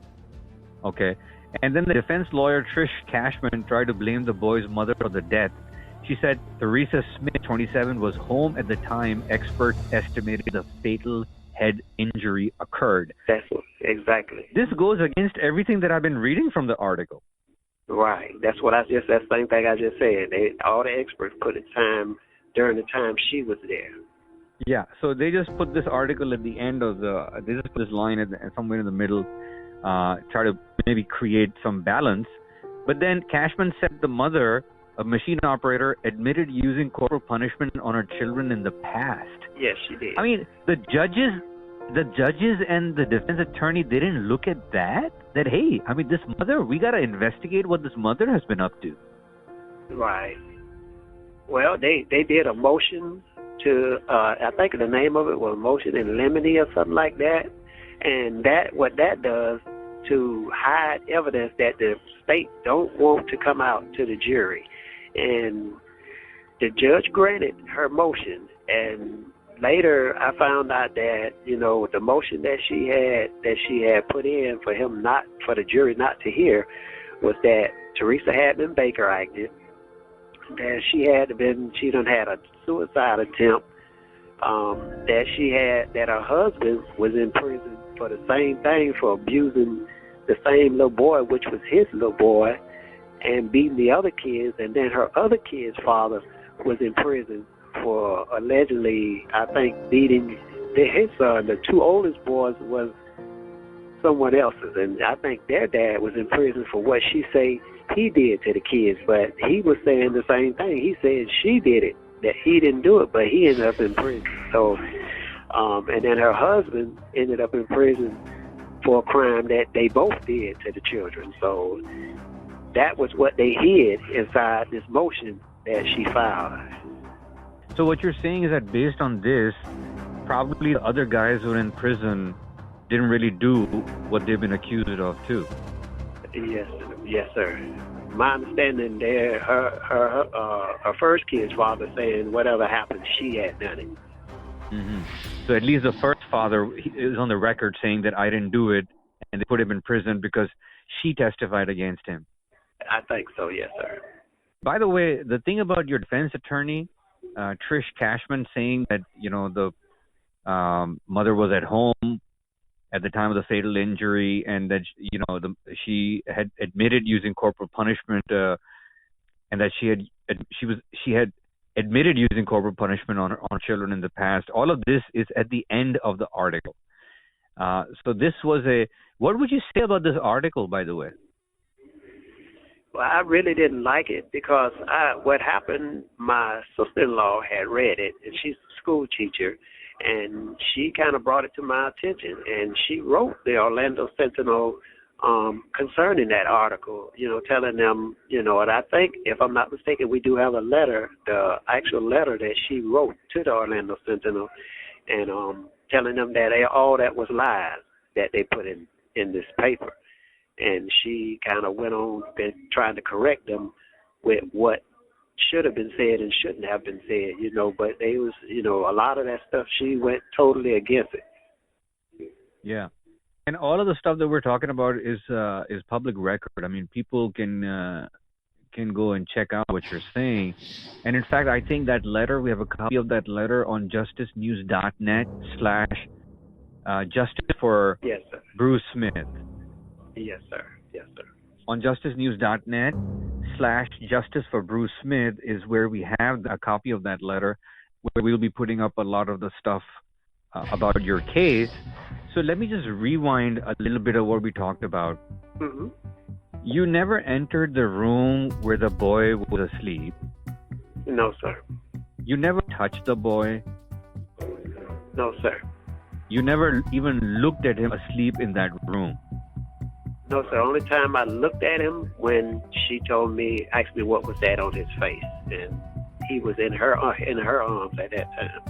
Speaker 3: Okay. And then the defense lawyer Trish Cashman tried to blame the boy's mother for the death. She said Teresa Smith, 27, was home at the time experts estimated the fatal head injury occurred.
Speaker 4: Exactly.
Speaker 3: This goes against everything that I've been reading from the article.
Speaker 4: Right. That's the same thing I just said. All the experts put the time during the time she was there.
Speaker 3: Yeah. So they just put this article at the end of they just put this line somewhere in the middle, try to maybe create some balance. But then Cashman said the mother, a machine operator, admitted using corporal punishment on her children in the past.
Speaker 4: Yes, she did.
Speaker 3: The judges and the defense attorney, they didn't look at that? That, hey, this mother, we got to investigate what this mother has been up to.
Speaker 4: Right. Well, they did a motion to, I think the name of it was motion in limine or something like that. And what that does, to hide evidence that the state don't want to come out to the jury. And the judge granted her motion, and later I found out that, the motion that she had put in for the jury not to hear was that Teresa had been Baker acted, that she done had a suicide attempt, that her husband was in prison for the same thing, for abusing the same little boy, which was his little boy, and beating the other kids. And then her other kid's father was in prison for allegedly, I think, beating his son. The two oldest boys was someone else's, and I think their dad was in prison for what she say he did to the kids. But he was saying the same thing. He said she did it, that he didn't do it, but he ended up in prison. So, and then her husband ended up in prison for a crime that they both did to the children. So that was what they hid inside this motion that she filed.
Speaker 3: So what you're saying is that based on this, probably the other guys who are in prison didn't really do what they've been accused of too. Yes,
Speaker 4: sir. My understanding there, her first kid's father saying whatever happened, she had done it.
Speaker 3: Mm-hmm. So at least the first father is on the record saying that I didn't do it, and they put him in prison because she testified against him.
Speaker 4: I think so, yes, sir.
Speaker 3: By the way, the thing about your defense attorney, Trish Cashman, saying that, the mother was at home at the time of the fatal injury, and that, she had admitted using corporal punishment, and that she had admitted using corporal punishment on children in the past. All of this is at the end of the article. So this was what would you say about this article, by the way?
Speaker 4: Well, I really didn't like it because what happened, my sister-in-law had read it, and she's a school teacher, And she kind of brought it to my attention, and she wrote the Orlando Sentinel concerning that article, telling them, and I think, if I'm not mistaken, we do have a letter, the actual letter that she wrote to the Orlando Sentinel, and telling them that all that was lies that they put in this paper. And she kind of went on trying to correct them with what should have been said and shouldn't have been said, but they was, a lot of that stuff, she went totally against it.
Speaker 3: Yeah. And all of the stuff that we're talking about is public record. I mean, people can go and check out what you're saying. And in fact, I think that letter, we have a copy of that letter on justicenews.net / justice for
Speaker 4: Yes, sir.
Speaker 3: Bruce Smith.
Speaker 4: Yes, sir. Yes, sir.
Speaker 3: On justicenews.net / justice for Bruce Smith is where we have a copy of that letter, where we'll be putting up a lot of the stuff about your case. So let me just rewind a little bit of what we talked about.
Speaker 4: Mm-hmm.
Speaker 3: You never entered the room where the boy was asleep.
Speaker 4: No, sir.
Speaker 3: You never touched the boy.
Speaker 4: No, sir.
Speaker 3: You never even looked at him asleep in that room.
Speaker 4: No, sir. Only time I looked at him when she asked me what was that on his face, and he was in her arms at that time.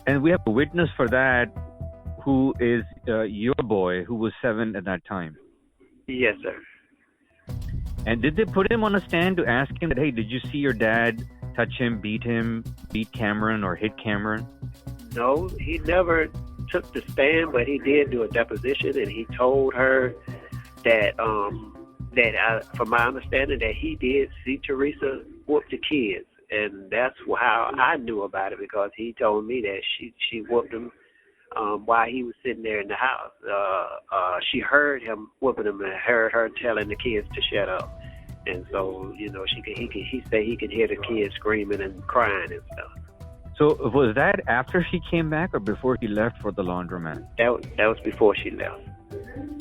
Speaker 3: And we have a witness for that, who is your boy, who was 7 at that time.
Speaker 4: Yes, sir.
Speaker 3: And did they put him on a stand to ask him that, hey, did you see your dad touch him, beat Cameron, or hit Cameron?
Speaker 4: No, he never took the stand, but he did do a deposition, and he told her that from my understanding, that he did see Teresa whoop the kids, and that's how I knew about it, because he told me that she whooped him while he was sitting there in the house. She heard him whooping him and heard her telling the kids to shut up, and so he said he could hear the kids screaming and crying and stuff.
Speaker 3: So was that after she came back or before she left for the laundromat?
Speaker 4: That was before she left.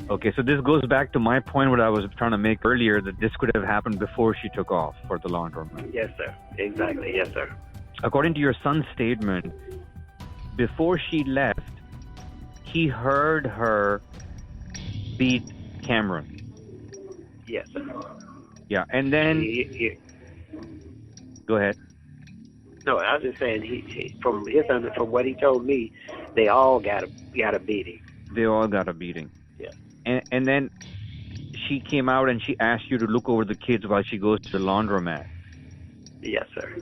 Speaker 3: Okay, so this goes back to my point, what I was trying to make earlier, that this could have happened before she took off for the laundromat.
Speaker 4: Yes, sir. Exactly. Yes, sir.
Speaker 3: According to your son's statement, before she left, he heard her beat Cameron.
Speaker 4: Yes, sir.
Speaker 3: Yeah, and then... Go ahead.
Speaker 4: No, I was just saying, from what he told me, they all got a beating.
Speaker 3: They all got a beating.
Speaker 4: Yeah.
Speaker 3: And then she came out and she asked you to look over the kids while she goes to the laundromat.
Speaker 4: Yes, sir.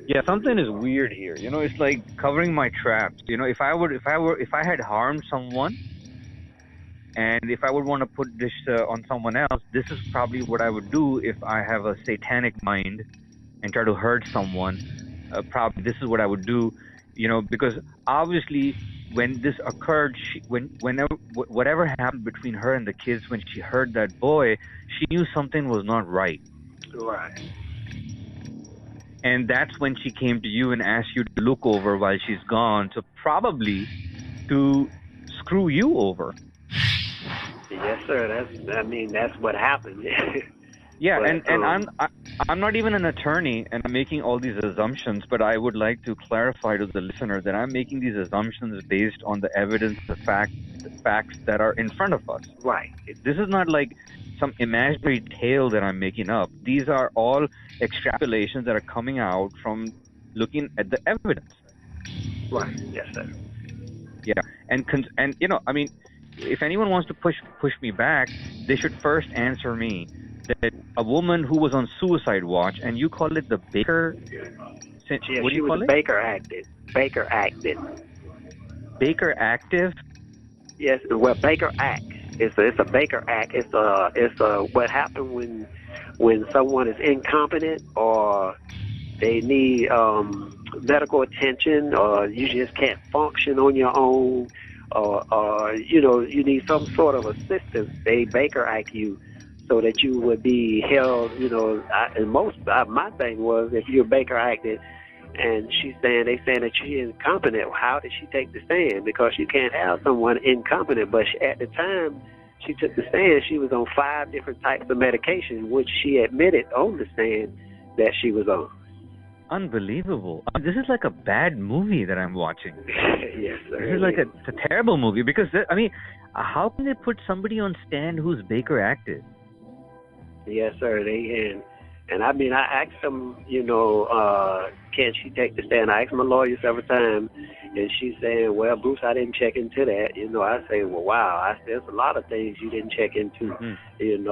Speaker 3: Yeah, something is weird here. It's like covering my tracks. If I had harmed someone, and if I would want to put this on someone else, this is probably what I would do if I have a satanic mind and try to hurt someone. Probably this is what I would do. Because obviously when this occurred, whatever happened between her and the kids, when she heard that boy, she knew something was not right.
Speaker 4: Right.
Speaker 3: And that's when she came to you and asked you to look over while she's gone. So probably to screw you over.
Speaker 4: Yes, sir. That's what happened.
Speaker 3: Yeah,
Speaker 4: but,
Speaker 3: and I'm not even an attorney, and I'm making all these assumptions, but I would like to clarify to the listener that I'm making these assumptions based on the evidence, the facts that are in front of us.
Speaker 4: Right.
Speaker 3: This is not like some imaginary tale that I'm making up. These are all extrapolations that are coming out from looking at the evidence.
Speaker 4: Right. Yes, sir.
Speaker 3: Yeah, and if anyone wants to push me back, they should first answer me that a woman who was on suicide watch, and you call it the Baker...
Speaker 4: Yeah,
Speaker 3: what do you call it?
Speaker 4: Baker Active. Baker Active.
Speaker 3: Baker Active?
Speaker 4: Yes, well, Baker Act. It's a Baker Act. It's what happened when someone is incompetent or they need medical attention, or you just can't function on your own, or you need some sort of assistance. They Baker Act you so that you would be held. My thing was, if you're Baker acted and they saying that she's incompetent, how did she take the stand? Because you can't have someone incompetent. But at the time she took the stand, she was on 5 different types of medication, which she admitted on the stand that she was on.
Speaker 3: Unbelievable. This is like a bad movie that I'm watching.
Speaker 4: Yes, sir.
Speaker 3: This is like it's a terrible movie because, how can they put somebody on stand who's Baker acted?
Speaker 4: Yes, sir. And I mean, I asked them, can she take the stand? I asked my lawyer several times, and she's saying, well, Bruce, I didn't check into that. I say, well, wow. I said, there's a lot of things you didn't check into, and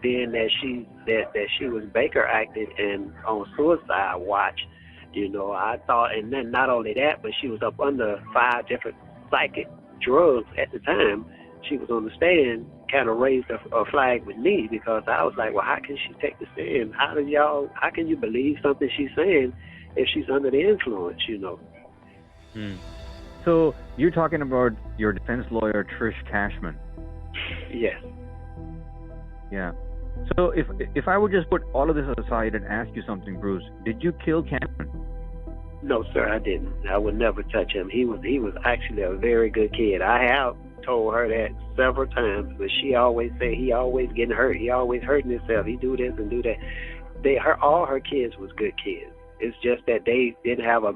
Speaker 4: then that she was Baker acted and on suicide watch, I thought, and then not only that, but she was up under 5 different psychic drugs at the time. She was on the stand, kind of raised a flag with me because I was like, well, how can she take the stand? How can you believe something she's saying if she's under the influence,
Speaker 3: So you're talking about your defense lawyer, Trish Cashman.
Speaker 4: Yes.
Speaker 3: Yeah. So if I would just put all of this aside and ask you something, Bruce, did you kill Cameron?
Speaker 4: No, sir, I didn't. I would never touch him. He was actually a very good kid. I have told her that several times, but she always said he always getting hurt. He always hurting himself. He do this and do that. All her kids was good kids. It's just that they didn't have a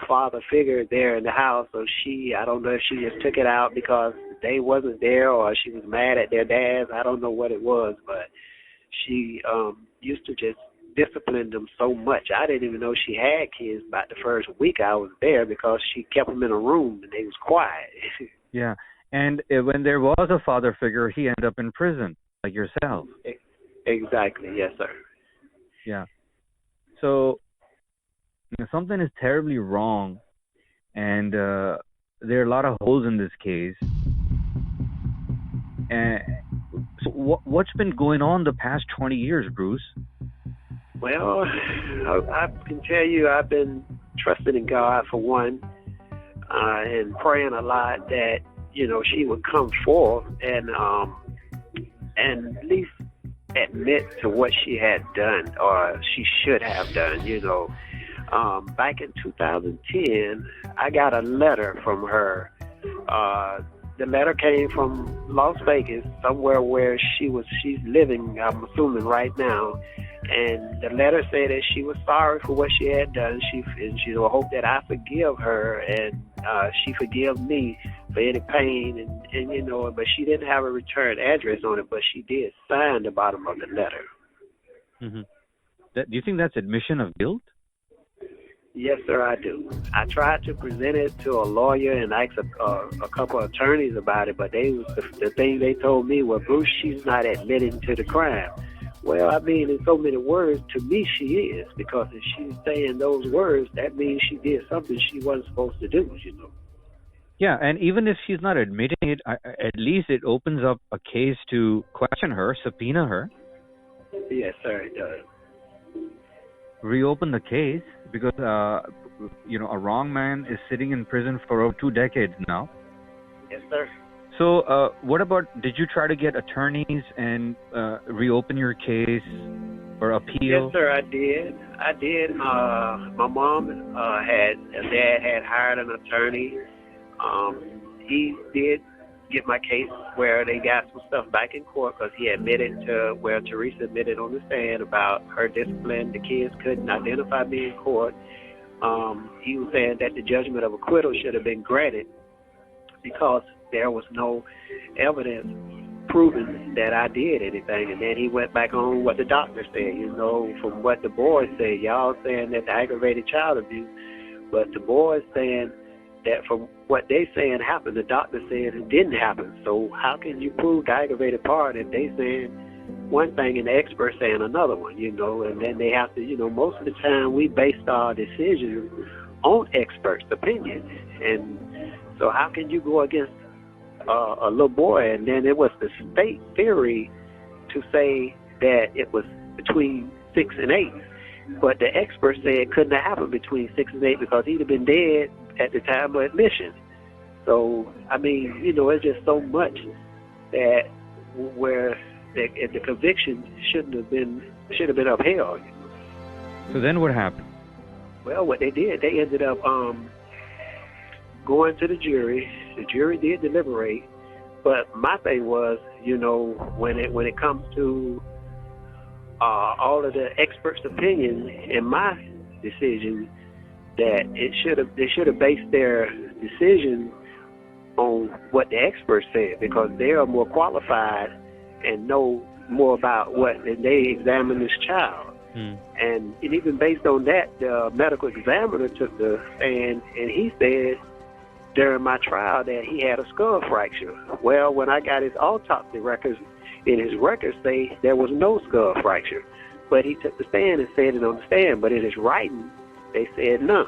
Speaker 4: father figure there in the house. So I don't know if she just took it out because they wasn't there or she was mad at their dads. I don't know what it was, but she used to just discipline them so much. I didn't even know she had kids about the first week I was there because she kept them in a room and they was quiet.
Speaker 3: Yeah, and when there was a father figure, he ended up in prison, like yourself.
Speaker 4: Exactly, yes, sir.
Speaker 3: Yeah. So something is terribly wrong, and there are a lot of holes in this case. And so what's been going on the past 20 years, Bruce?
Speaker 4: Well, I can tell you I've been trusting in God for one, and praying a lot that, she would come forth and at least admit to what she had done or she should have done, Back in 2010, I got a letter from her. The letter came from Las Vegas, somewhere where she's living, I'm assuming right now. And the letter said that she was sorry for what she had done. She hoped that I forgive her and she forgive me for any pain. And but she didn't have a return address on it, but she did sign the bottom of the letter.
Speaker 3: Mm-hmm. Do you think that's admission of guilt?
Speaker 4: Yes, sir, I do. I tried to present it to a lawyer and ask a couple of attorneys about it, but the thing they told me was, Bruce, she's not admitting to the crime. Well, I mean, in so many words, to me she is, because if she's saying those words, that means she did something she wasn't supposed to do,
Speaker 3: Yeah, and even if she's not admitting it, at least it opens up a case to question her, subpoena her.
Speaker 4: Yes, sir, it does.
Speaker 3: Reopen the case, because a wrong man is sitting in prison for over 2 decades now.
Speaker 4: Yes, sir.
Speaker 3: So what about, did you try to get attorneys and reopen your case or appeal?
Speaker 4: Yes, sir, I did. My mom dad had hired an attorney. He did get my case where they got some stuff back in court because he admitted to where Teresa admitted on the stand about her discipline. The kids couldn't identify me in court. He was saying that the judgment of acquittal should have been granted because there was no evidence proving that I did anything. And then he went back on what the doctor said, from what the boys said. Y'all saying that the aggravated child abuse, but the boys saying that from what they saying happened, the doctor said it didn't happen. So how can you prove the aggravated part if they saying one thing and the expert saying another one, and then they have to, most of the time we based our decisions on experts' opinions. And so how can you go against a little boy? And then it was the state theory to say that it was between 6 and 8. But the experts said it couldn't have happened between 6 and 8 because he'd have been dead at the time of admission. So, I mean, it's just so much that where the conviction should have been upheld.
Speaker 3: So then what happened?
Speaker 4: Well, what they did, they ended up going to the jury. The jury did deliberate, but my thing was, when it comes to all of the experts' opinion in my decision that they should have based their decision on what the experts said, because they are more qualified and know more about what they examine this child. And even based on that, the medical examiner took the stand and he said during my trial that he had a skull fracture. Well, when I got his autopsy records, in his records say there was no skull fracture. But he took the stand and said it on the stand. But in his writing, they said none.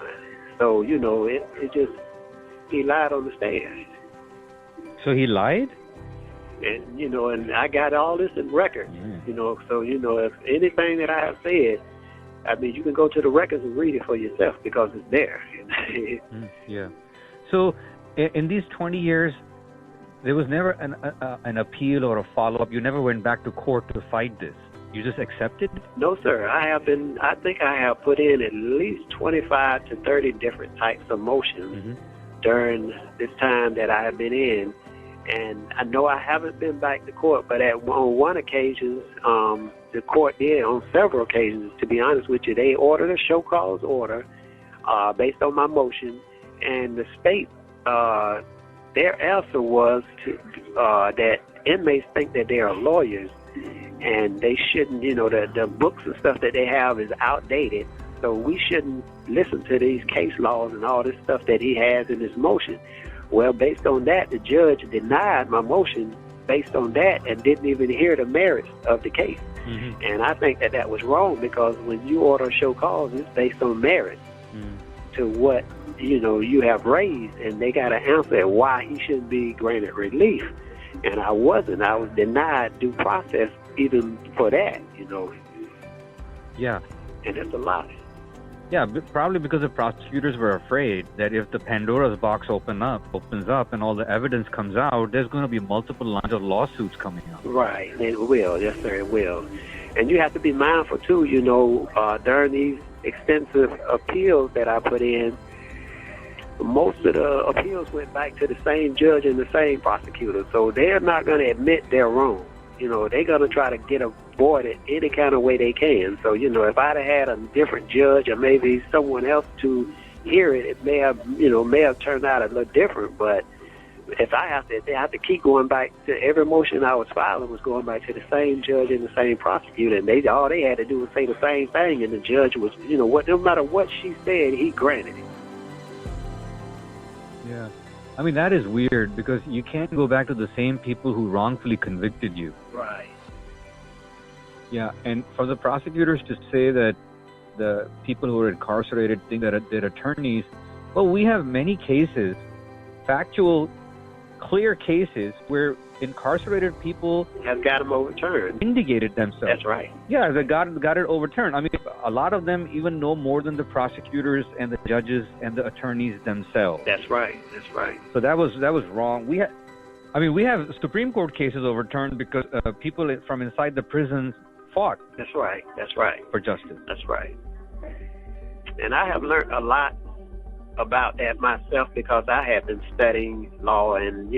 Speaker 4: So, it just, he lied on the stand.
Speaker 3: So he lied?
Speaker 4: And, and I got all this in records, so, if anything that I have said, I mean, you can go to the records and read it for yourself because it's there.
Speaker 3: Yeah. So in these 20 years, there was never an appeal or a follow-up. You never went back to court to fight this. You just accepted?
Speaker 4: No, sir. I think I have put in at least 25 to 30 different types of motions during this time that I have been in. And I know I haven't been back to court, but on one occasion, the court did, on several occasions, to be honest with you, they ordered a show cause order based on my motion, and the state, their answer was that inmates think that they are lawyers, and they shouldn't, the books and stuff that they have is outdated, so we shouldn't listen to these case laws and all this stuff that he has in his motion. Well, based on that, the judge denied my motion based on that and didn't even hear the merits of the case. And I think that was wrong, because when you order a show cause, it's based on merit to what, you have raised, and they got to answer why he shouldn't be granted relief. And I wasn't. I was denied due process even for that,
Speaker 3: Yeah.
Speaker 4: And it's a lot.
Speaker 3: Yeah, probably because the prosecutors were afraid that if the Pandora's box opens up and all the evidence comes out, there's going to be multiple lines of lawsuits coming up.
Speaker 4: Right, and it will. Yes, sir, it will. And you have to be mindful, too, during these extensive appeals that I put in, most of the appeals went back to the same judge and the same prosecutor. So they're not going to admit they're wrong. They're going to try to get avoided any kind of way they can. So, if I'd have had a different judge or maybe someone else to hear it, it may have turned out a little different. But if I have to keep going back to every motion I was filing was going back to the same judge and the same prosecutor, and all they had to do was say the same thing, and the judge was, no matter what she said, he granted it.
Speaker 3: Yeah. I mean, that is weird, because you can't go back to the same people who wrongfully convicted you.
Speaker 4: Right.
Speaker 3: Yeah, and for the prosecutors to say that the people who are incarcerated think that they're attorneys, well, we have many cases, factual, clear cases, where incarcerated people
Speaker 4: have got them overturned.
Speaker 3: Vindicated themselves.
Speaker 4: That's right.
Speaker 3: Yeah, they got it overturned. I mean, a lot of them even know more than the prosecutors and the judges and the attorneys themselves.
Speaker 4: That's right. That's right.
Speaker 3: So that was wrong. We have Supreme Court cases overturned because people from inside the prisons fought.
Speaker 4: That's right. That's right.
Speaker 3: For justice.
Speaker 4: That's right. And I have learned a lot about that myself, because I have been studying law, and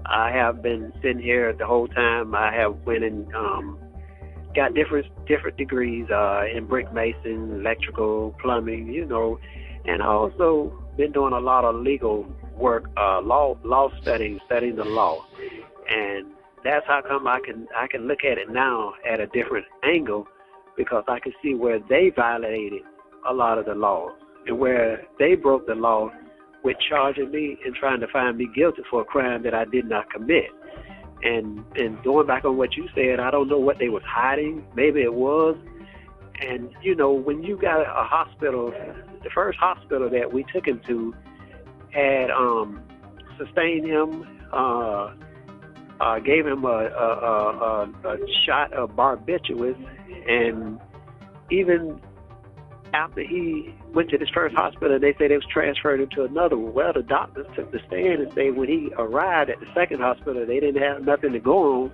Speaker 4: I have been sitting here the whole time. I have went and got different degrees in brick mason, electrical, plumbing, and I also been doing a lot of legal work, law studying the law, and that's how come I can look at it now at a different angle, because I can see where they violated a lot of the laws and where they broke the law with charging me and trying to find me guilty for a crime that I did not commit. And going back on what you said, I don't know what they was hiding. Maybe it was. And, when you got a hospital, the first hospital that we took him to had sustained him, gave him a shot of barbiturates, and even after he went to this first hospital, they said it was transferred into another one. Well, the doctors took the stand and said when he arrived at the second hospital, they didn't have nothing to go on,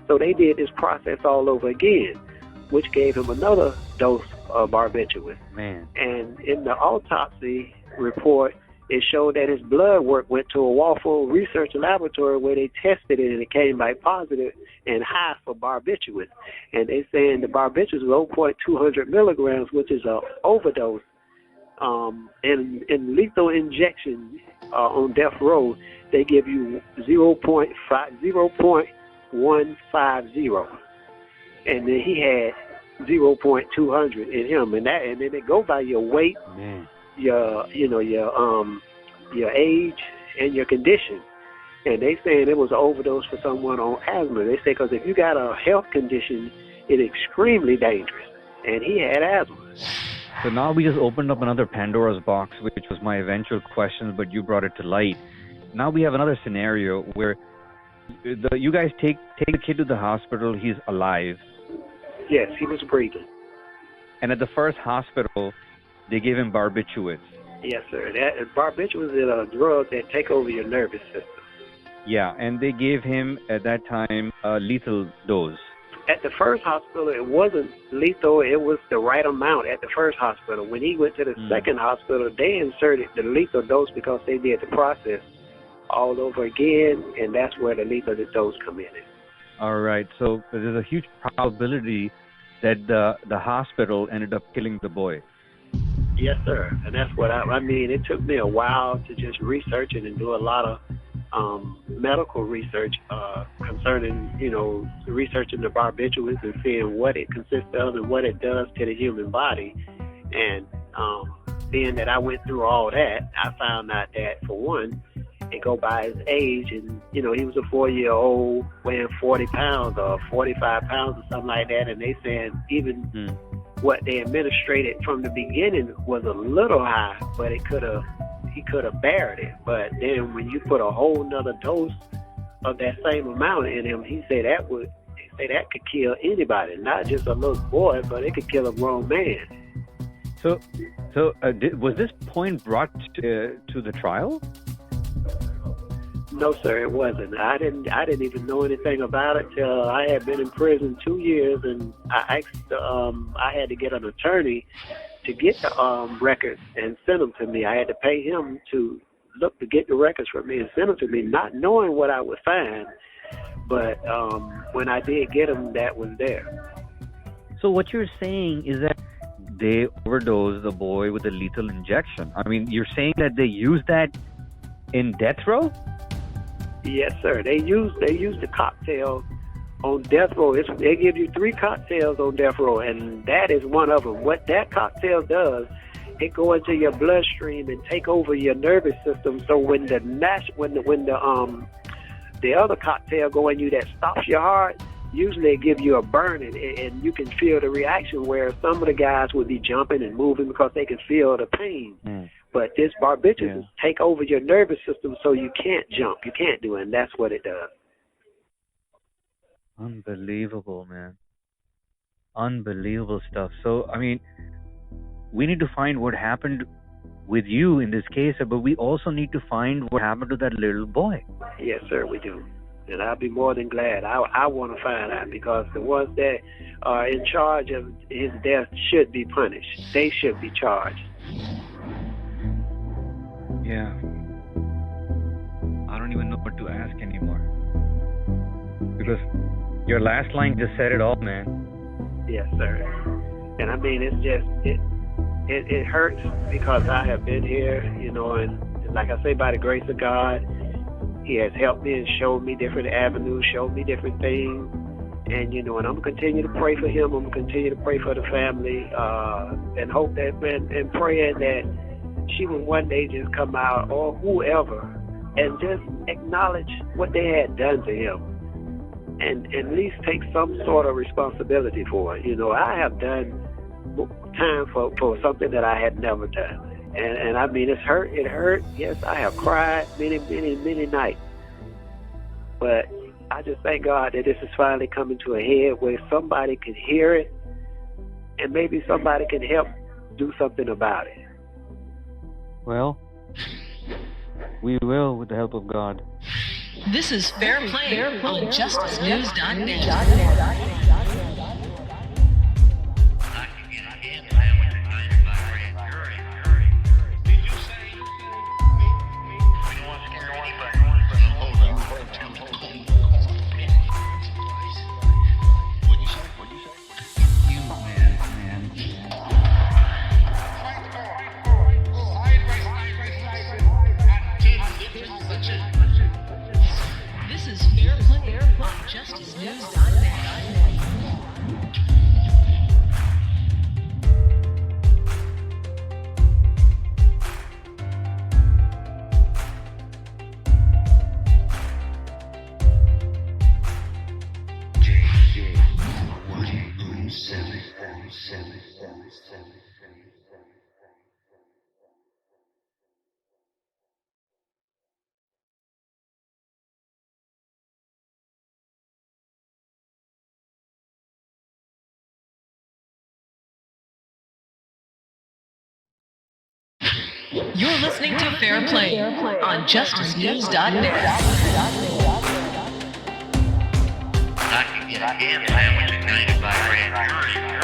Speaker 4: so they did this process all over again, which gave him another dose of barbiturates.
Speaker 3: Man.
Speaker 4: And in the autopsy report, it showed that his blood work went to a Walpole research laboratory where they tested it, and it came back positive and high for barbiturates. And they saying the barbiturates was 0.200 milligrams, which is a overdose. And in lethal injection on death row, they give you 0.150, and then he had 0.200 in him, and then they go by your weight, your age, and your condition. And they saying it was an overdose for someone on asthma. They say because if you got a health condition, it's extremely dangerous, and he had asthma.
Speaker 3: So now we just opened up another Pandora's box, which was my eventual question, but you brought it to light. Now we have another scenario where you guys take the kid to the hospital. He's alive.
Speaker 4: Yes, he was breathing.
Speaker 3: And at the first hospital, they gave him barbiturates.
Speaker 4: Yes, sir. Barbiturates is a drug that take over your nervous system.
Speaker 3: Yeah, and they gave him, at that time, a lethal dose.
Speaker 4: At the first hospital, it wasn't lethal. It was the right amount at the first hospital. When he went to the second hospital, they inserted the lethal dose because they did the process all over again, and that's where the lethal dose come in.
Speaker 3: All right, so there's a huge probability that the hospital ended up killing the boy.
Speaker 4: Yes, sir. And that's what I mean. It took me a while to just research it and do a lot of medical research concerning, researching the barbiturates and seeing what it consists of and what it does to the human body. And being that I went through all that, I found out that, for one, it go by his age, and he was a 4-year-old weighing 40 pounds or 45 pounds or something like that, and they saying even what they administrated from the beginning was a little high, but he could have bared it. But then when you put a whole nother dose of that same amount in him, he said that could kill anybody, not just a little boy, but it could kill a grown man.
Speaker 3: So was this point brought to the trial?
Speaker 4: No, sir, it wasn't. I didn't even know anything about it till I had been in prison 2 years, and I had to get an attorney to get the records and send them to me. I had to pay him to get the records from me and send them to me, not knowing what I would find. But when I did get them, that was there.
Speaker 3: So what you're saying is that they overdosed the boy with a lethal injection. I mean, you're saying that they used that in death row?
Speaker 4: Yes, sir. They use the cocktail on death row. They give you 3 cocktails on death row, and that is one of them. What that cocktail does, it go into your bloodstream and take over your nervous system. So when the other cocktail go in you that stops your heart, usually it give you a burning, and you can feel the reaction where some of the guys would be jumping and moving because they can feel the pain. But this barbiturates take over your nervous system, so you can't jump, you can't do it, and that's what it does.
Speaker 3: Unbelievable, man. Unbelievable stuff. So, I mean, we need to find what happened with you in this case, but we also need to find what happened to that little boy.
Speaker 4: Yes, sir, we do. And I'll be more than glad. I want to find out, because the ones that are in charge of his death should be punished. They should be charged.
Speaker 3: Yeah. I don't even know what to ask anymore. Because your last line just said it all, man.
Speaker 4: Yes, sir. And I mean, it's just, it hurts because I have been here, and like I say, by the grace of God, He has helped me and showed me different avenues, showed me different things. And, and I'm going to continue to pray for him. I'm going to continue to pray for the family, and hope that, and praying that she would one day just come out, or whoever, and just acknowledge what they had done to him, and at least take some sort of responsibility for it. I have done time for something that I had never done. And I mean, it hurt. Yes, I have cried many, many, many nights. But I just thank God that this is finally coming to a head where somebody can hear it, and maybe somebody can help do something about it.
Speaker 3: Well, we will, with the help of God.
Speaker 1: This is Fairplay on JusticeNews.net. You're listening to Fairplay on justicenews.net.
Speaker 2: I can get a ham sandwich ignited by a grand jury.